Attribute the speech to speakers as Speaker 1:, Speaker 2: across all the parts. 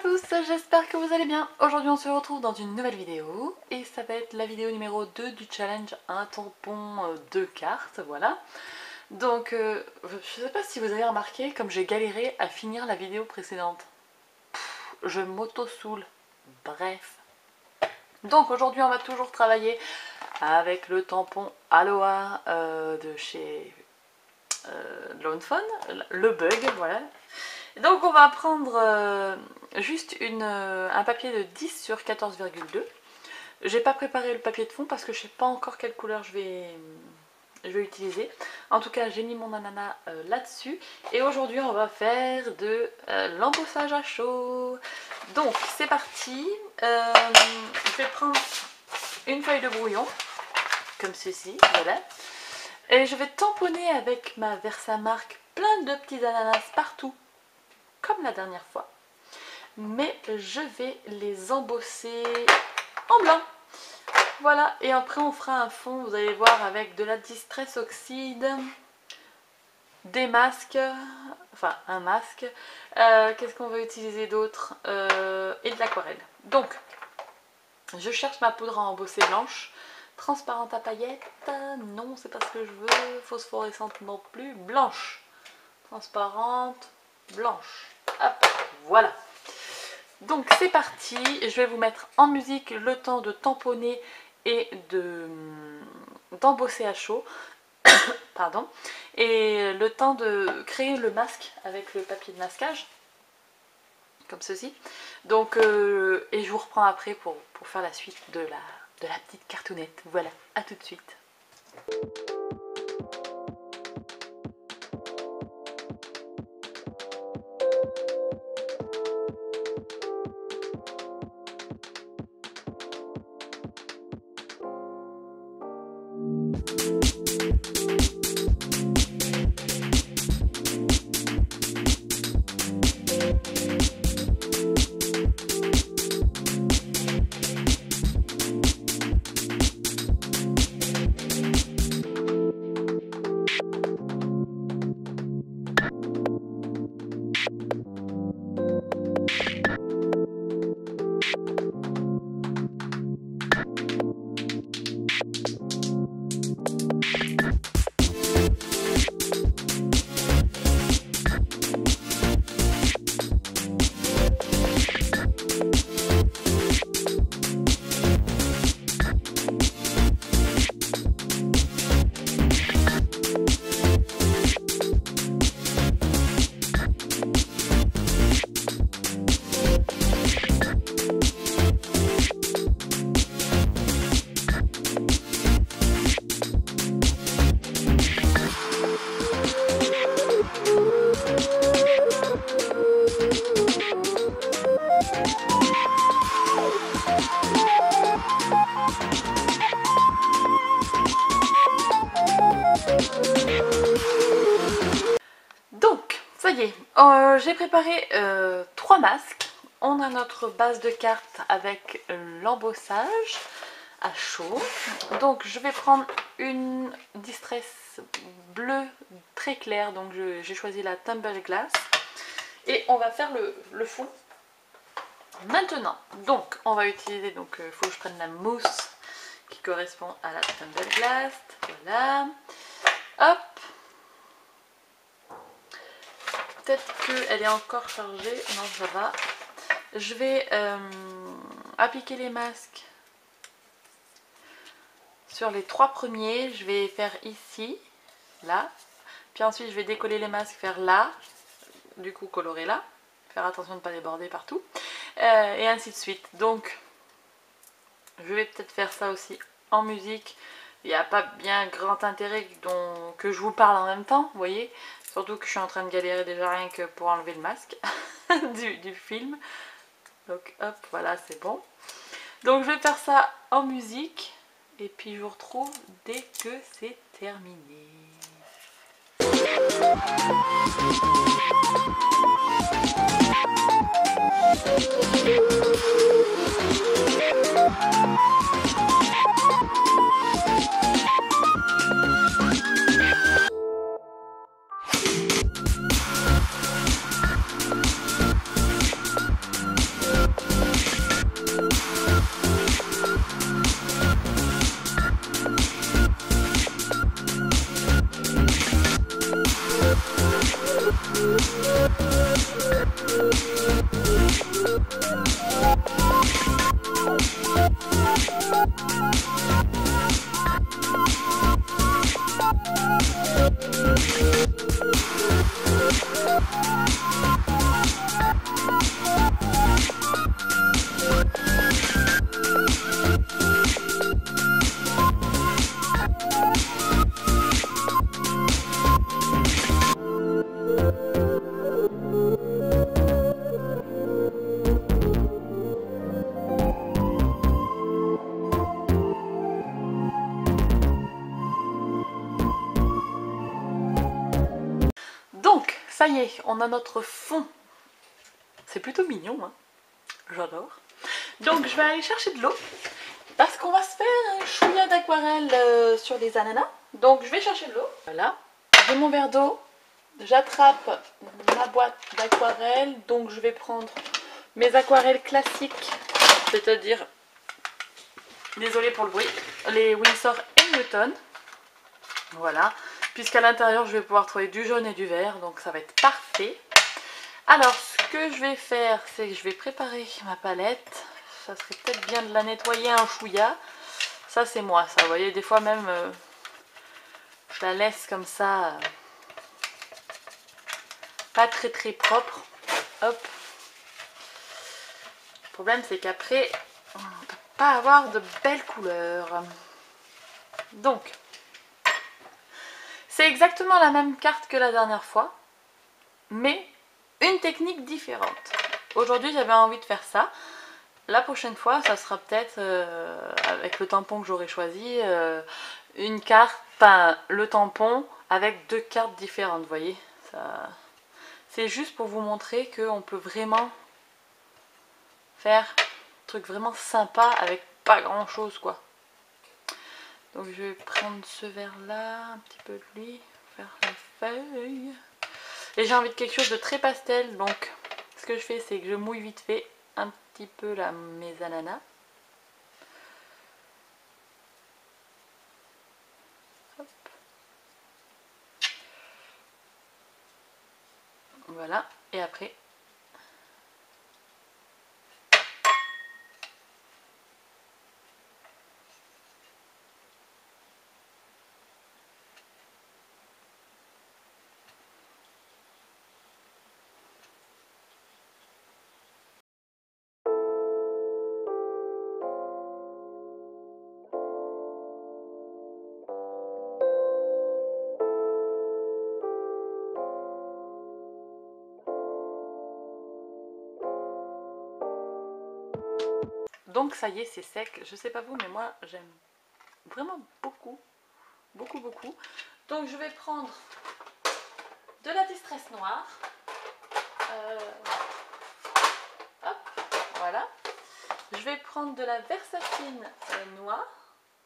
Speaker 1: tous, j'espère que vous allez bien. Aujourd'hui on se retrouve dans une nouvelle vidéo et ça va être la vidéo numéro 2 du challenge un tampon 2 cartes, voilà. Donc je sais pas si vous avez remarqué comme j'ai galéré à finir la vidéo précédente. Je m'auto-soule, bref. Donc aujourd'hui on va toujours travailler avec le tampon Aloha de chez Lawnfawn, le bug, voilà. Donc on va prendre juste un papier de 10 sur 14,2. J'ai pas préparé le papier de fond parce que je sais pas encore quelle couleur je vais utiliser. En tout cas j'ai mis mon ananas là-dessus. Et aujourd'hui on va faire de l'embossage à chaud. Donc c'est parti. Je vais prendre une feuille de brouillon, comme ceci, voilà. Et je vais tamponner avec ma Versamark plein de petits ananas partout, comme la dernière fois. Mais je vais les embosser en blanc. Voilà, et après on fera un fond, vous allez voir, avec de la Distress Oxide, des masques, enfin un masque. Qu'est-ce qu'on va utiliser d'autre et de l'aquarelle. Donc, je cherche ma poudre à embosser blanche. Transparente à paillettes, non c'est pas ce que je veux. Phosphorescente non plus, blanche. Transparente, blanche. Hop, voilà. Donc c'est parti, je vais vous mettre en musique le temps de tamponner et d'embosser à chaud. Pardon. Et le temps de créer le masque avec le papier de masquage. Comme ceci. Donc, et je vous reprends après pour faire la suite de la petite cartonnette. Voilà, à tout de suite. Donc, ça y est, j'ai préparé 3 masques. On a notre base de cartes avec l'embossage à chaud. Donc, je vais prendre une Distress bleue très claire. Donc, j'ai choisi la Tumble Glass. Et on va faire le fond maintenant. Donc, on va utiliser, donc il faut que je prenne la mousse qui correspond à la Tumble Glass. Voilà. Hop. Peut-être qu'elle est encore chargée. Non, ça va. Je vais appliquer les masques sur les 3 premiers. Je vais faire ici, là. Puis ensuite, je vais décoller les masques, faire là. Du coup, colorer là. Faire attention de ne pas déborder partout. Et ainsi de suite. Donc, je vais peut-être faire ça aussi en musique. Il n'y a pas bien grand intérêt que je vous parle en même temps, vous voyez. Surtout que je suis en train de galérer déjà rien que pour enlever le masque du film. Donc hop, voilà, c'est bon. Donc je vais faire ça en musique. Et puis je vous retrouve dès que c'est terminé. ça y est, on a notre fond. C'est plutôt mignon, hein. J'adore. Donc je vais aller chercher de l'eau parce qu'on va se faire un chouïa d'aquarelle sur les ananas. Donc je vais chercher de l'eau. Voilà, j'ai mon verre d'eau. J'attrape ma boîte d'aquarelle. Donc je vais prendre mes aquarelles classiques, c'est-à-dire, désolée pour le bruit, les Winsor & Newton. Voilà, puisqu'à l'intérieur je vais pouvoir trouver du jaune et du vert, donc ça va être parfait. Alors ce que je vais faire, c'est que je vais préparer ma palette. Ça serait peut-être bien de la nettoyer un chouïa. Ça c'est moi, ça, vous voyez, des fois même je la laisse comme ça, pas très très propre. Hop. Le problème c'est qu'après on ne peut pas avoir de belles couleurs. Donc c'est exactement la même carte que la dernière fois, mais une technique différente. Aujourd'hui j'avais envie de faire ça. La prochaine fois ça sera peut-être avec le tampon que j'aurai choisi, une carte, enfin le tampon avec deux cartes différentes, vous voyez. C'est juste pour vous montrer qu'on peut vraiment faire un truc vraiment sympa avec pas grand chose quoi. Donc je vais prendre ce verre là, un petit peu de lui, faire les feuilles. Et j'ai envie de quelque chose de très pastel, donc ce que je fais c'est que je mouille vite fait un petit peu là mes ananas. Hop. Voilà, et après donc ça y est, c'est sec. Je sais pas vous, mais moi j'aime vraiment beaucoup, beaucoup, beaucoup. Donc je vais prendre de la distress noire. Hop, voilà. Je vais prendre de la Versafine noire.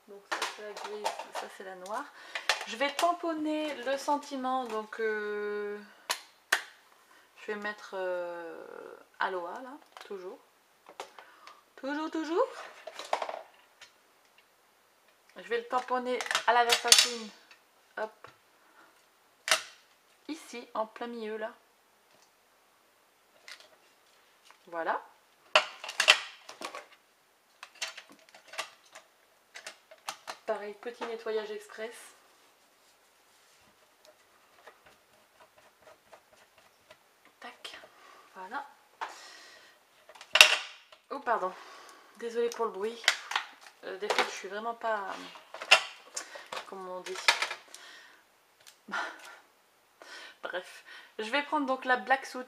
Speaker 1: Donc ça c'est la grise, ça c'est la noire. Je vais tamponner le sentiment, donc je vais mettre Aloha là, toujours. Toujours. Je vais le tamponner à la Versafine, hop, ici, en plein milieu là. Voilà. Pareil, petit nettoyage express. Tac, voilà. Oh pardon, désolée pour le bruit. Des fois je suis vraiment pas... comment on dit. Bref, je vais prendre donc la Black Suit.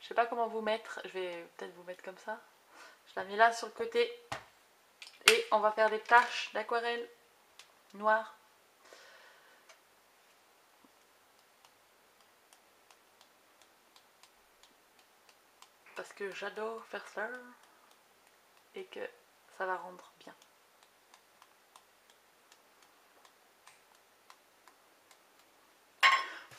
Speaker 1: Je sais pas comment vous mettre, je vais peut-être vous mettre comme ça. Je la mets là sur le côté. Et on va faire des taches d'aquarelle noire. Parce que j'adore faire ça. Et que ça va rendre bien.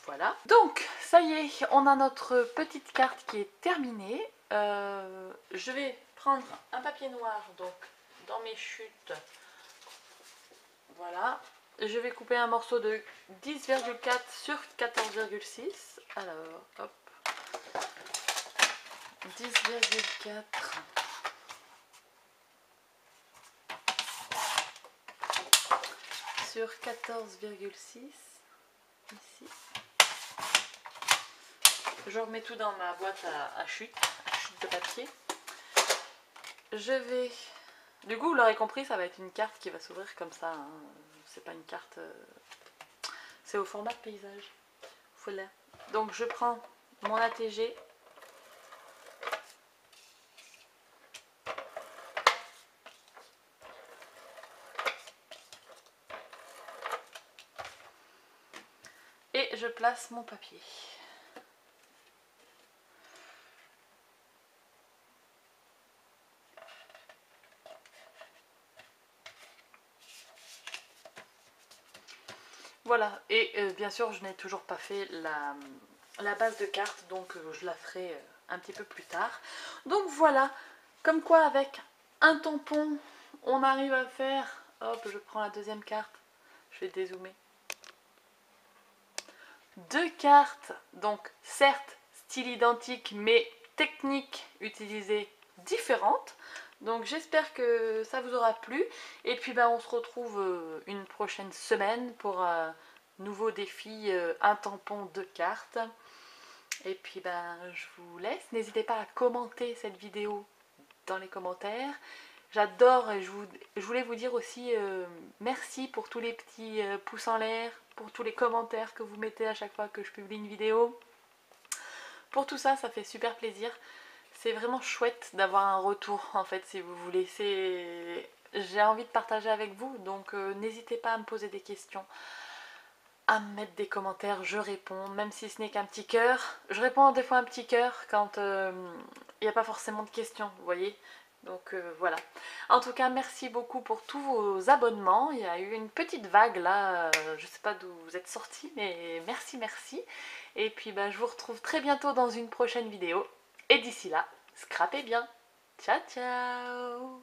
Speaker 1: Voilà. Donc, ça y est, on a notre petite carte qui est terminée. Je vais prendre un papier noir, donc dans mes chutes. Voilà. Je vais couper un morceau de 10,4 sur 14,6. Alors, hop. 10,4 sur 14,6 ici. Je remets tout dans ma boîte à chute de papier. Je vais... Du coup, vous l'aurez compris, ça va être une carte qui va s'ouvrir comme ça. Hein. C'est pas une carte... C'est au format paysage. Voilà. Donc je prends mon ATG. Et je place place mon papier. Voilà, et bien sûr je n'ai toujours pas fait la base de carte, donc je la ferai un petit peu plus tard. Donc voilà, comme quoi avec un tampon, on arrive à faire... Hop, je prends la deuxième carte, je vais dézoomer. 2 cartes, donc certes style identique, mais techniques utilisées différentes. Donc j'espère que ça vous aura plu. Et puis on se retrouve une prochaine semaine pour un nouveau défi, un tampon, 2 cartes. Et puis je vous laisse. N'hésitez pas à commenter cette vidéo dans les commentaires. J'adore, et je voulais vous dire aussi merci pour tous les petits pouces en l'air, pour tous les commentaires que vous mettez à chaque fois que je publie une vidéo. Pour tout ça, ça fait super plaisir. C'est vraiment chouette d'avoir un retour en fait, si vous voulez. J'ai envie de partager avec vous, donc n'hésitez pas à me poser des questions, à me mettre des commentaires, je réponds, même si ce n'est qu'un petit cœur. Je réponds des fois un petit cœur quand il n'y a pas forcément de questions, vous voyez. Donc voilà. En tout cas, merci beaucoup pour tous vos abonnements. Il y a eu une petite vague là, je ne sais pas d'où vous êtes sortis, mais merci, merci. Et puis je vous retrouve très bientôt dans une prochaine vidéo. Et d'ici là, scrapez bien. Ciao, ciao!